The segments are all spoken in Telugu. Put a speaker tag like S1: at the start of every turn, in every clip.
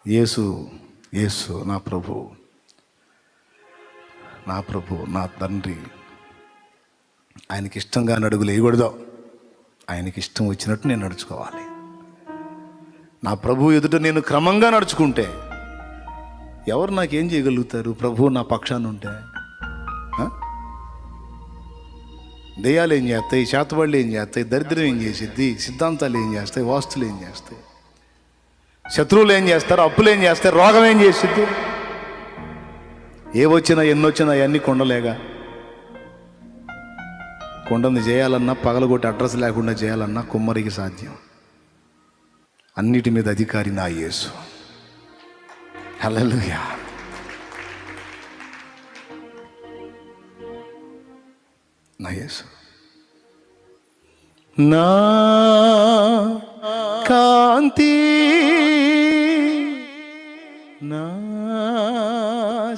S1: యేసు యేసు నా ప్రభు, నా తండ్రి. ఆయనకి ఇష్టంగా అడుగులు వేయకూడదు, ఆయనకి ఇష్టం వచ్చినట్టు నేను నడుచుకోవాలి. నా ప్రభు ఎదుట నేను క్రమంగా నడుచుకుంటే ఎవరు నాకేం చేయగలుగుతారు? ప్రభు నా పక్షాన ఉంటే దెయ్యాలు ఏం చేస్తాయి, చేతబడులు ఏం చేస్తాయి, దరిద్రం ఏం చేసిద్ది, సిద్ధాంతాలు ఏం చేస్తాయి, వాస్తులు ఏం చేస్తాయి, శత్రువులు ఏం చేస్తారు, అప్పులు ఏం చేస్తారు, రోగం ఏం చేసిద్ది? ఏవొచ్చినా ఎన్నొచ్చినా అవన్నీ కొండలేగా. కొండని చేయాలన్నా పగలగొట్టి అడ్రస్ లేకుండా చేయాలన్నా కుమ్మరికి సాధ్యం. అన్నిటి మీద అధికారి నా యేసు. హల్లెలూయా. నా యేసు నా కాంతి, నా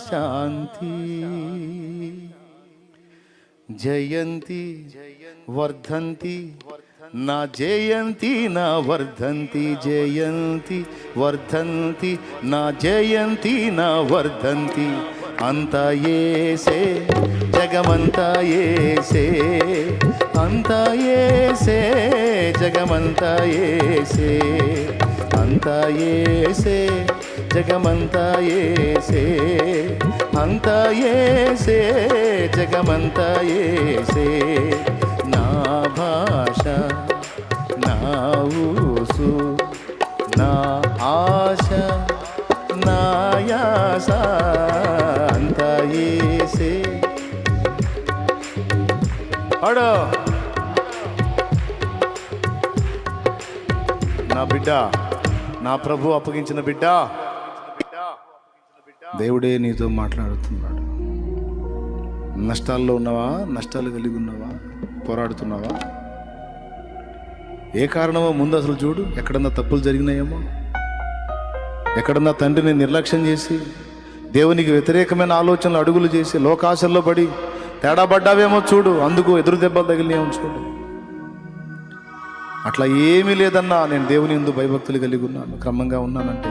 S1: శాంతి, జయంతి వర్ధంతి, నా జయంతి నా వర్ధంతి, జయంతి వర్ధంతి, నా జయంతి నా వర్ధంతి. అంతా యేసే, జగమంతా యేసే, అంతా యేసే, జగమంతా యేసే, అంతా యేసే, జగమంతా యేసే, అంతా యేసే, జగమంతా యేసే. నా భాష, నా ఊసు, నా ఆశ, నా యాస, అంతా యేసే. అడో నా బిడ్డ, నా ప్రభు అప్పగించిన బిడ్డ, దేవుడే నీతో మాట్లాడుతున్నాడు. నష్టాల్లో ఉన్నావా? నష్టాలు కలిగి ఉన్నావా? పోరాడుతున్నావా? ఏ కారణమో ముందు అసలు చూడు. ఎక్కడన్నా తప్పులు జరిగినాయేమో, ఎక్కడన్నా తండ్రిని నిర్లక్ష్యం చేసి దేవునికి వ్యతిరేకమైన ఆలోచనలు అడుగులు చేసి లోకాశల్లో పడి తేడా పడ్డావేమో చూడు. అందుకు ఎదురు దెబ్బలు తగిలినేమో చూడు. అట్లా ఏమీ లేదన్నా నేను దేవుని యందు భయభక్తులు కలిగి ఉన్నాను, క్రమంగా ఉన్నానంటే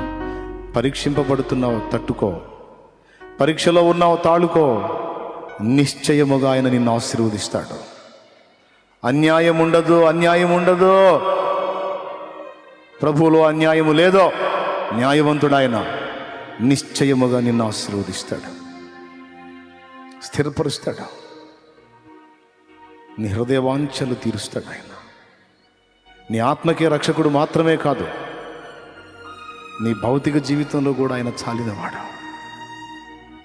S1: పరీక్షింపబడుతున్నావు, తట్టుకో. పరీక్షలో ఉన్నావు, తాళుకో. నిశ్చయముగా ఆయన నిన్ను ఆశీర్వదిస్తాడు. అన్యాయం ఉండదు, అన్యాయం ఉండదు. ప్రభువులో అన్యాయము లేదో, న్యాయవంతుడు ఆయన. నిశ్చయముగా నిన్ను ఆశీర్వదిస్తాడు, స్థిరపరుస్తాడు, నీ హృదయ వాంఛలు తీరుస్తాడు ఆయన. నీ ఆత్మకే రక్షకుడు మాత్రమే కాదు, నీ భౌతిక జీవితంలో కూడా ఆయన చాలినవాడు.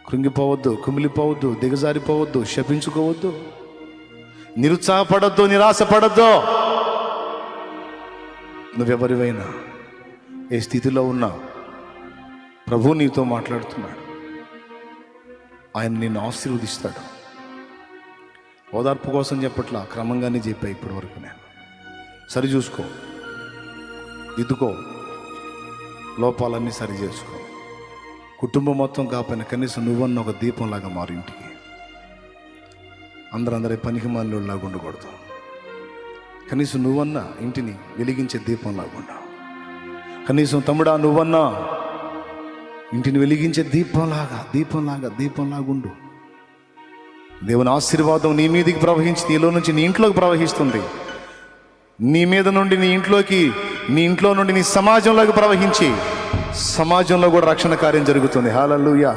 S1: కృంగిపోవద్దు, కుమిలిపోవద్దు, దిగజారిపోవద్దు, శపించుకోవద్దు, నిరుత్సాహపడద్దు, నిరాశపడద్దు. నువ్వెవరివైనా ఏ స్థితిలో ఉన్నా ప్రభు నీతో మాట్లాడుతున్నాడు. ఆయన నిన్ను ఆశీర్వదిస్తాడు. ఓదార్పు కోసం చెప్పట్లా, క్రమంగానే చెప్పా. ఇప్పటి వరకు నేను సరి చూసుకో, దిద్దుకో, లోపాలన్నీ సరి చేసుకో. కుటుంబం మొత్తం కాకపోయినా కనీసం నువ్వన్న ఒక దీపంలాగా మారు ఇంటికి. అందరూ పనికి మాలిలాగా ఉండకూడదు. కనీసం నువ్వన్నా ఇంటిని వెలిగించే దీపంలాగా ఉండవు. కనీసం తమ్ముడా నువ్వన్నా ఇంటిని వెలిగించే దీపంలాగా ఉండు. దేవుని ఆశీర్వాదం నీ మీదకి ప్రవహించి నీలో నుంచి నీ ఇంట్లోకి ప్రవహిస్తుంది. నీ మీద నుండి నీ ఇంట్లోకి, నీ ఇంట్లో నుండి నీ సమాజంలోకి ప్రవహించి సమాజంలో కూడా రక్షణ కార్యం జరుగుతుంది. హల్లెలూయా,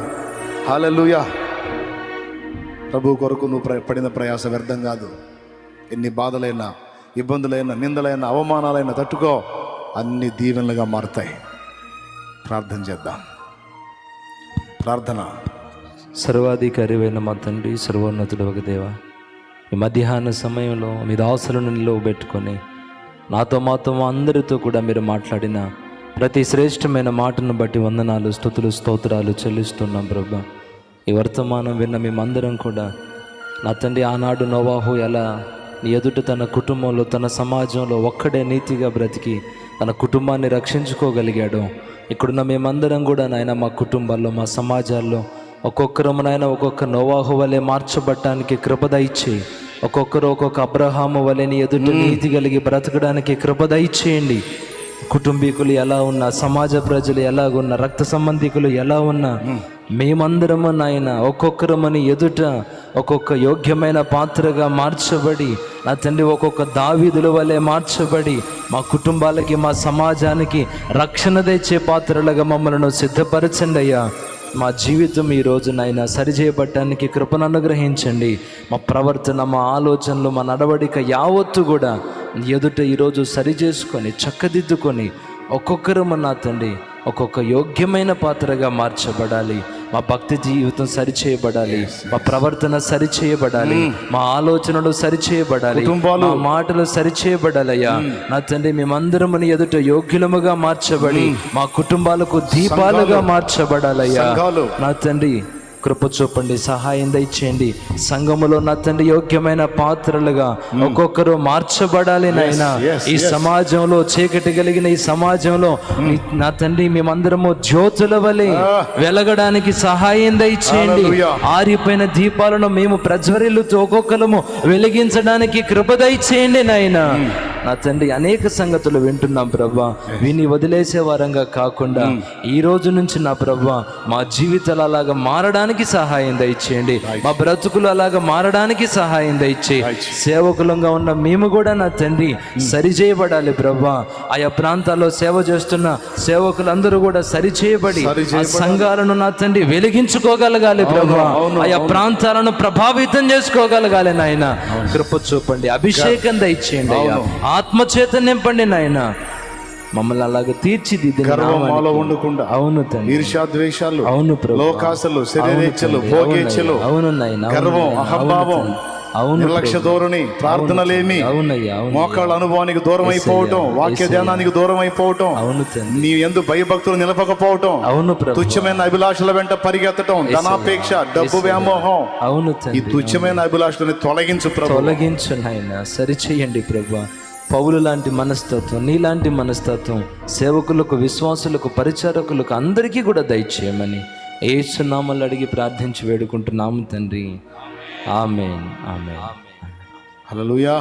S1: హల్లెలూయా. ప్రభు కొరకు నువ్వు పడిన ప్రయాస వ్యర్థం కాదు. ఎన్ని బాధలైనా, ఇబ్బందులైనా, నిందలైనా, అవమానాలైనా తట్టుకో. అన్ని దీవెనలుగా మారుతాయి. ప్రార్థన చేద్దాం. ప్రార్థన.
S2: సర్వాధికారివైన మా తండ్రి, సర్వోన్నతుడు ఒక దేవ, ఈ మధ్యాహ్న సమయంలో మీ దాసులను నిలవబెట్టుకొని నాతో మాతో అందరితో కూడా మీరు మాట్లాడిన ప్రతి శ్రేష్టమైన మాటను బట్టి వందనాలు, స్తుతులు, స్తోత్రాలు చెల్లిస్తున్నాం ప్రభా. ఈ వర్తమానం విన్న మేమందరం కూడా నా తండ్రి, ఆనాడు నోవాహు ఎలా నీ ఎదుట తన కుటుంబంలో, తన సమాజంలో ఒక్కడే నీతిగా బ్రతికి తన కుటుంబాన్ని రక్షించుకోగలిగాడు. ఇక్కడున్న మేమందరం కూడా నాయన మా కుటుంబాల్లో, మా సమాజాల్లో ఒక్కొక్కరు నాయన ఒక్కొక్క నోవాహు వలె మార్చబడటానికి కృప దయచేయి. ఒక్కొక్కరు ఒక్కొక్క అబ్రహాము వలె నీ ఎదుట నీతి కలిగి బ్రతకడానికి కృప దయచేయండి. కుటుంబీకులు ఎలా ఉన్నా, సమాజ ప్రజలు ఎలాగున్నా, రక్త సంబంధికులు ఎలా ఉన్నా, మేమందరము నాయన ఒక్కొక్కరమని ఎదుట ఒక్కొక్క యోగ్యమైన పాత్రగా మార్చబడి, నా తండ్రి ఒక్కొక్క దావీదుల వలె మార్చబడి, మా కుటుంబాలకి మా సమాజానికి రక్షణ తెచ్చే పాత్రలుగా మమ్మల్ని సిద్ధపరచండి అయ్యా. మా జీవితం ఈరోజు నాయన సరిచేయబడటానికి కృపను అనుగ్రహించండి. మా ప్రవర్తన, మా ఆలోచనలు, మా నడవడిక యావత్తు కూడా ఎదుట ఈరోజు సరిచేసుకొని చక్కదిద్దుకొని ఒక్కొక్కరు నా తండ్రి ఒక్కొక్క యోగ్యమైన పాత్రగా మార్చబడాలి. మా భక్తి జీవితం సరిచేయబడాలి, మా ప్రవర్తన సరిచేయబడాలి, మా ఆలోచనలు సరిచేయబడాలి, మా మాటలు సరిచేయబడాలయ్యా. నా తండ్రి మేమందరం ఎదుట యోగ్యులముగా మార్చబడి మా కుటుంబాలకు దీపాలుగా మార్చబడాలయ్యా. నా తండ్రి కృప చూపండి, సహాయం దయచేయండి. సంఘములో నా తండ్రి యోగ్యమైన పాత్రలుగా ఒక్కొక్కరు మార్చబడాలి నాయనా. ఈ సమాజంలో చీకటి కలిగిన ఈ సమాజంలో నా తండ్రి మేమందరము జ్యోతుల వలె వెలగడానికి సహాయం దయచేయండి. ఆరిపోయిన దీపాలను మేము ప్రజ్వరిల్లుతూ ఒక్కొక్కరము వెలిగించడానికి కృప దయచేయండి నాయనా. నా తండ్రి అనేక సంగతులు వింటున్నాం ప్రభా, విని వదిలేసే వారంగా కాకుండా ఈ రోజు నుంచి నా ప్రభా మా జీవితాలు అలాగా మారడానికి సహాయం దయచేయండి. మా బ్రతుకులు అలాగా మారడానికి సహాయం దయచేయి. సేవకులంగా ఉన్న మేము కూడా నా తండ్రి సరిచేయబడాలి ప్రభా. ఆయా ప్రాంతాల్లో సేవ చేస్తున్న సేవకులందరూ కూడా సరిచేయబడి ఆ సంఘాలను నా తండ్రి వెలిగించుకోగలగాలి ప్రభా. ఆయా ప్రాంతాలను ప్రభావితం చేసుకోగలగాలి నాయన. కృప చూపండి, అభిషేకం దయచేయండి అయ్యా, ఆత్మచేత నింపండి నాయన. మమ్మల్ని అలాగ తీర్చిదిద్దిన ఉండకుండా, అవును తండ్రి, ఈర్ష్యాద్వేషాలు, అవును ప్రభు, లోకాసలు, శరీరేచ్ఛలు, భోగేచ్ఛలు, అవును నాయన, గర్వం, అహంభావం, అవును, నిర్లక్ష్య ధోరణి, ప్రార్థనలేమి, అవునయ్యా, మోకాళ్ళ అనుభవానికి దూరం అయిపోవటం, వాక్య ధ్యానానికి దూరం అయిపోవటం, అవును తండ్రి, నీ యందు భయభక్తులు నిలపకపోవటం, అవును ప్రభు, తుచ్చమైన అభిలాషల వెంట పరిగెత్తడం, ధనాపేక్ష, డబ్బు వ్యామోహం, అవును తండ్రి, ఈ తుచ్చమైన అభిలాషలను తొలగించు ప్రభు, తొలగించు నాయన. సరిచేయండి ప్రభు. పౌలు లాంటి మనస్తత్వం, నీలాంటి మనస్తత్వం సేవకులకు, విశ్వాసులకు, పరిచారకులకు అందరికీ కూడా దయచేయమని యేసు నామములో అడిగి ప్రార్థించి వేడుకుంటున్నాము తండ్రి. ఆమేన్, ఆమేన్.
S1: హల్లెలూయా.